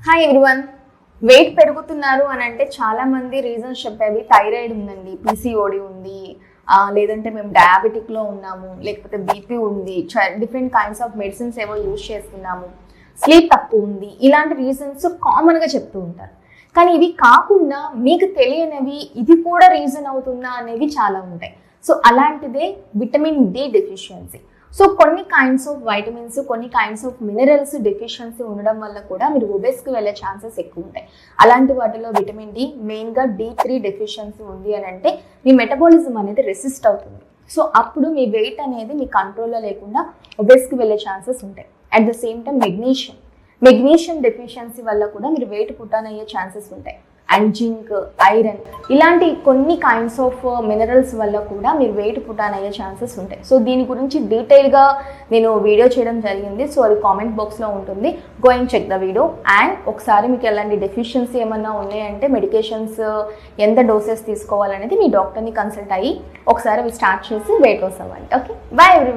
Hi everyone. Wait పెరుగుతున్నారు అని అంటే చాలా మంది రీజన్స్ చెప్పేవి థైరాయిడ్ ఉందండి, పీసీఓడి ఉంది, లేదంటే మేము డయాబెటిక్లో ఉన్నాము, లేకపోతే బీపీ ఉంది, డిఫరెంట్ కైండ్స్ ఆఫ్ మెడిసిన్స్ ఏవో యూజ్ చేస్తున్నాము, స్లీప్ తక్కువ ఉంది, ఇలాంటి రీజన్స్ కామన్గా చెప్తూ ఉంటారు. కానీ ఇవి కాకుండా మీకు తెలియనివి ఇది కూడా రీజన్ అవుతుందా అనేవి చాలా ఉంటాయి. సో అలాంటిదే విటమిన్ డి డెఫిషియన్సీ. సో కొన్ని కైండ్స్ ఆఫ్ వైటమిన్స్, కొన్ని కైండ్స్ ఆఫ్ మినరల్స్ డెఫిషియన్సీ ఉండడం వల్ల కూడా మీరు ఒబెస్కి వెళ్ళే ఛాన్సెస్ ఎక్కువ ఉంటాయి. అలాంటి వాటిలో విటమిన్ డి, మెయిన్గా D3 డెఫిషియన్సీ ఉంది అని అంటే మీ మెటబాలిజం అనేది రెసిస్ట్ అవుతుంది. సో అప్పుడు మీ వెయిట్ అనేది మీ కంట్రోల్లో లేకుండా ఒబెస్కి వెళ్ళే ఛాన్సెస్ ఉంటాయి. At the same time magnesium deficiency వల్ల కూడా మీరు వెయిట్ పుట్టాన్ అయ్యే ఛాన్సెస్ ఉంటాయి. అండ్ జింక్, ఐరన్ ఇలాంటి కొన్ని కైండ్స్ ఆఫ్ మినరల్స్ వల్ల కూడా మీరు వెయిట్ పుట్టాన్ అయ్యే ఛాన్సెస్ ఉంటాయి. సో దీని గురించి డీటెయిల్గా నేను వీడియో చేయడం జరిగింది. సో అది కామెంట్ బాక్స్లో ఉంటుంది, go and check the video. And ఒకసారి మీకు ఎలాంటి డెఫిషియన్సీ ఏమన్నా ఉన్నాయంటే మెడికేషన్స్ ఎంత డోసెస్ తీసుకోవాలనేది మీ డాక్టర్ని కన్సల్ట్ అయ్యి ఒకసారి అవి స్టార్ట్ చేసి వెయిట్ లాస్ అవ్వండి. Okay, bye everyone.